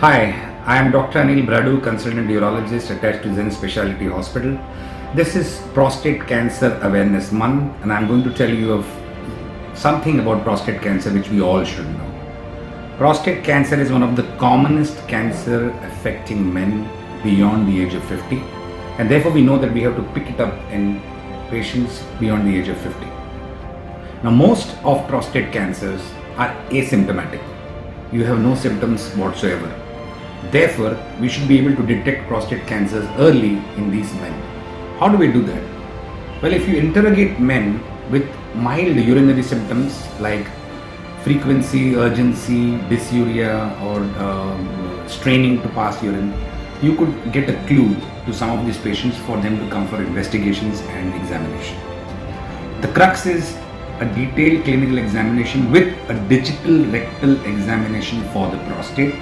Hi, I am Dr. Anil Bradu, consultant urologist attached to Zen Specialty Hospital. This is Prostate Cancer Awareness Month, and I'm going to tell you of something about prostate cancer which we all should know. Prostate cancer is one of the commonest cancer affecting men beyond the age of 50, and therefore we know that we have to pick it up in patients beyond the age of 50. Now, most of prostate cancers are asymptomatic. You have no symptoms whatsoever. Therefore, we should be able to detect prostate cancers early in these men. How do we do that? Well, if you interrogate men with mild urinary symptoms like frequency, urgency, dysuria, or straining to pass urine, you could get a clue to some of these patients for them to come for investigations and examination. The crux is a detailed clinical examination with a digital rectal examination for the prostate,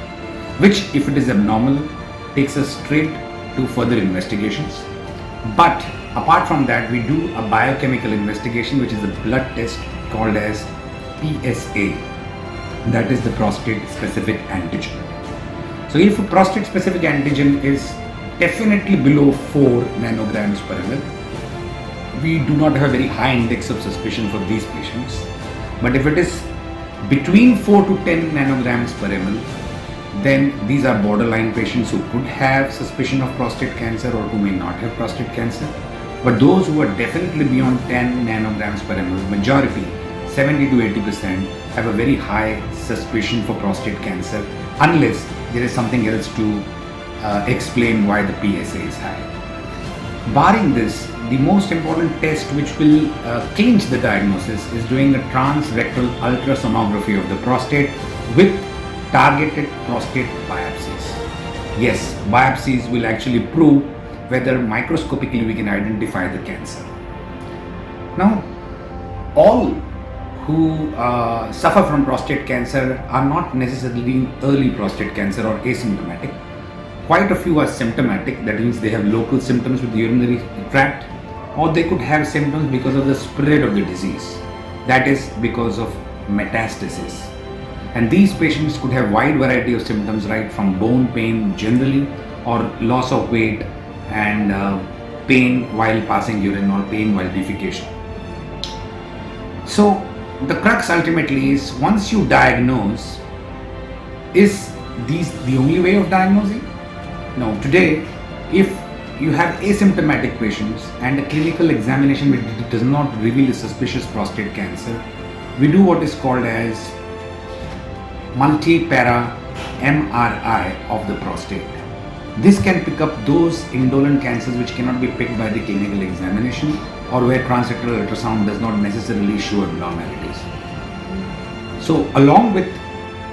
which, if it is abnormal, takes us straight to further investigations. But apart from that, we do a biochemical investigation, which is a blood test called as PSA, that is the prostate specific antigen. So if a prostate specific antigen is definitely below 4 nanograms per ml, we do not have a very high index of suspicion for these patients. But if it is between 4 to 10 nanograms per ml, then these are borderline patients who could have suspicion of prostate cancer or who may not have prostate cancer. But those who are definitely beyond 10 nanograms per ml, majority, 70 to 80%, have a very high suspicion for prostate cancer unless there is something else to explain why the PSA is high. Barring this, the most important test which will clinch the diagnosis is doing a transrectal ultrasonography of the prostate with targeted prostate biopsies. Yes, biopsies will actually prove whether microscopically we can identify the cancer. Now, all who suffer from prostate cancer are not necessarily early prostate cancer or asymptomatic. Quite a few are symptomatic, that means they have local symptoms with the urinary tract, or they could have symptoms because of the spread of the disease, that is because of metastasis. And these patients could have wide variety of symptoms, right from bone pain generally, or loss of weight and pain while passing urine or pain while defecation. So the crux ultimately is, once you diagnose, is these the only way of diagnosing? No. Today, if you have asymptomatic patients and a clinical examination which does not reveal a suspicious prostate cancer, we do what is called as multi-para MRI of the prostate. This can pick up those indolent cancers which cannot be picked by the clinical examination, or where transrectal ultrasound does not necessarily show abnormalities. So along with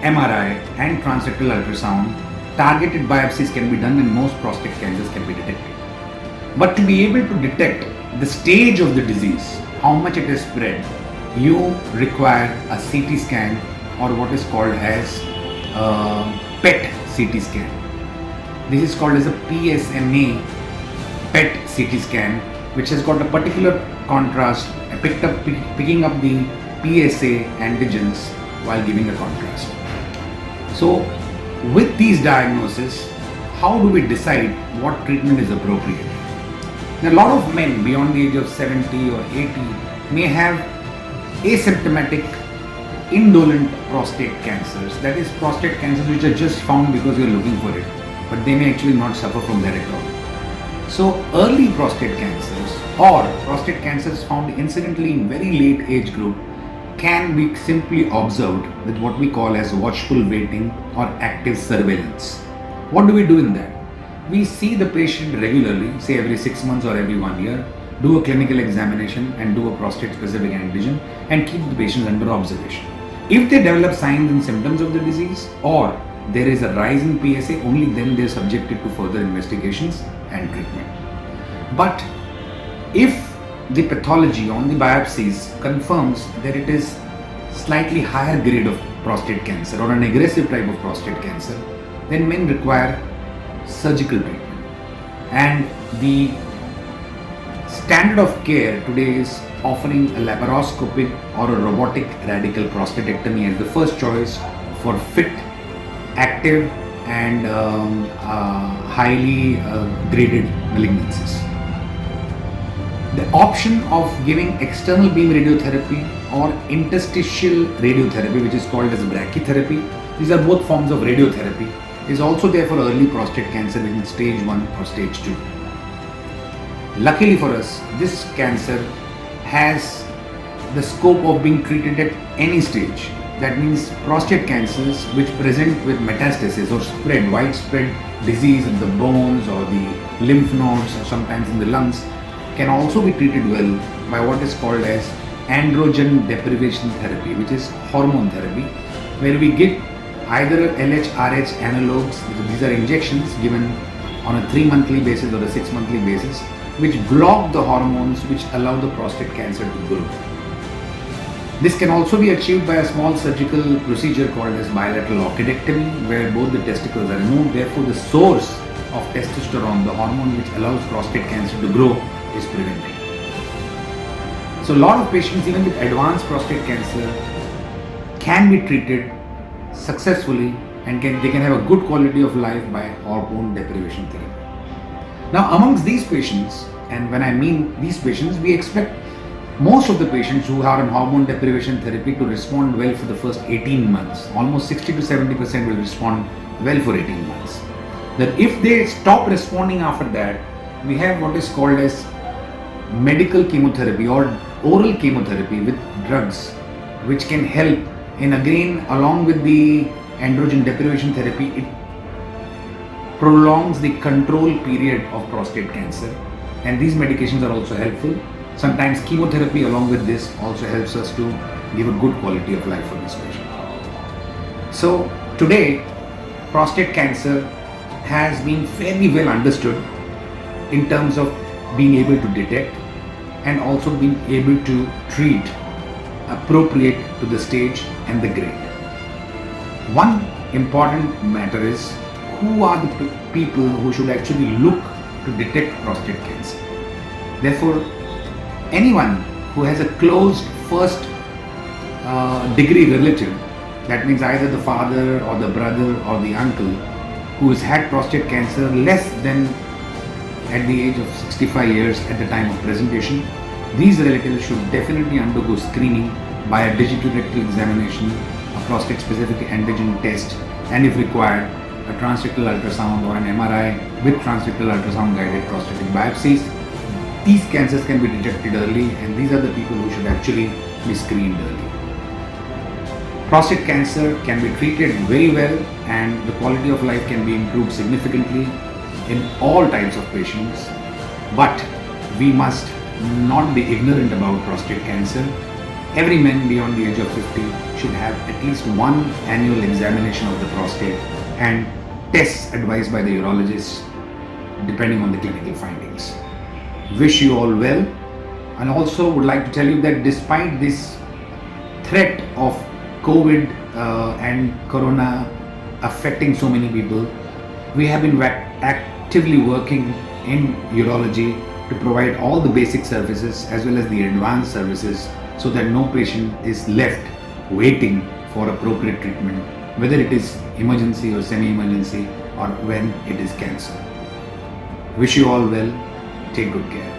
MRI and transrectal ultrasound, targeted biopsies can be done and most prostate cancers can be detected. But to be able to detect the stage of the disease, how much it is spread, you require a CT scan, or what is called as PET CT scan. This is called as a PSMA PET CT scan, which has got a particular contrast, picking up the PSA antigens while giving a contrast. So with these diagnoses, how do we decide what treatment is appropriate? Now, a lot of men beyond the age of 70 or 80 may have asymptomatic indolent prostate cancers, that is prostate cancers which are just found because you're looking for it, but they may actually not suffer from that at all. So early prostate cancers or prostate cancers found incidentally in very late age group can be simply observed with what we call as watchful waiting or active surveillance. What do we do in that? We see the patient regularly, say every 6 months or every 1 year, do a clinical examination and do a prostate specific antigen and keep the patient under observation. If they develop signs and symptoms of the disease, or there is a rise in PSA, only then they are subjected to further investigations and treatment. But if the pathology on the biopsies confirms that it is slightly higher grade of prostate cancer or an aggressive type of prostate cancer, then men require surgical treatment. And the standard of care today is offering a laparoscopic or a robotic radical prostatectomy as the first choice for fit, active and highly graded malignancies. The option of giving external beam radiotherapy or interstitial radiotherapy, which is called as brachytherapy, these are both forms of radiotherapy, is also there for early prostate cancer in stage 1 or stage 2. Luckily for us, this cancer has the scope of being treated at any stage. That means prostate cancers which present with metastasis or spread, widespread disease in the bones or the lymph nodes or sometimes in the lungs can also be treated well by what is called as androgen deprivation therapy, which is hormone therapy, where we give either LH-RH analogues, these are injections given on a 3-monthly basis or a 6-monthly basis, which block the hormones which allow the prostate cancer to grow. This can also be achieved by a small surgical procedure called as bilateral orchidectomy, where both the testicles are removed. Therefore, the source of testosterone, the hormone which allows prostate cancer to grow, is prevented. So a lot of patients, even with advanced prostate cancer, can be treated successfully and they can have a good quality of life by hormone deprivation therapy. Now, amongst these patients, and when I mean these patients, we expect most of the patients who are on hormone deprivation therapy to respond well for the first 18 months. Almost 60 to 70% will respond well for 18 months. That if they stop responding after that, we have what is called as medical chemotherapy or oral chemotherapy with drugs, which can help in, again, along with the androgen deprivation therapy, it prolongs the control period of prostate cancer, and these medications are also helpful. Sometimes chemotherapy along with this also helps us to give a good quality of life for this patient. So today, prostate cancer has been fairly well understood in terms of being able to detect and also being able to treat appropriate to the stage and the grade. One important matter is who are the people who should actually look to detect prostate cancer. Therefore, anyone who has a close first degree relative, that means either the father or the brother or the uncle, who has had prostate cancer less than at the age of 65 years at the time of presentation, these relatives should definitely undergo screening by a digital rectal examination, a prostate specific antigen test, and if required, a transrectal ultrasound or an MRI with transrectal ultrasound guided prostatic biopsies. These cancers can be detected early, and these are the people who should actually be screened early. Prostate cancer can be treated very well, and the quality of life can be improved significantly in all types of patients. But we must not be ignorant about prostate cancer. Every man beyond the age of 50 should have at least one annual examination of the prostate and tests advised by the urologist depending on the clinical findings. Wish you all well, and also would like to tell you that despite this threat of COVID and Corona affecting so many people, we have been actively working in urology to provide all the basic services as well as the advanced services so that no patient is left waiting for appropriate treatment, whether it is emergency or semi-emergency or when it is cancer. Wish you all well. Take good care.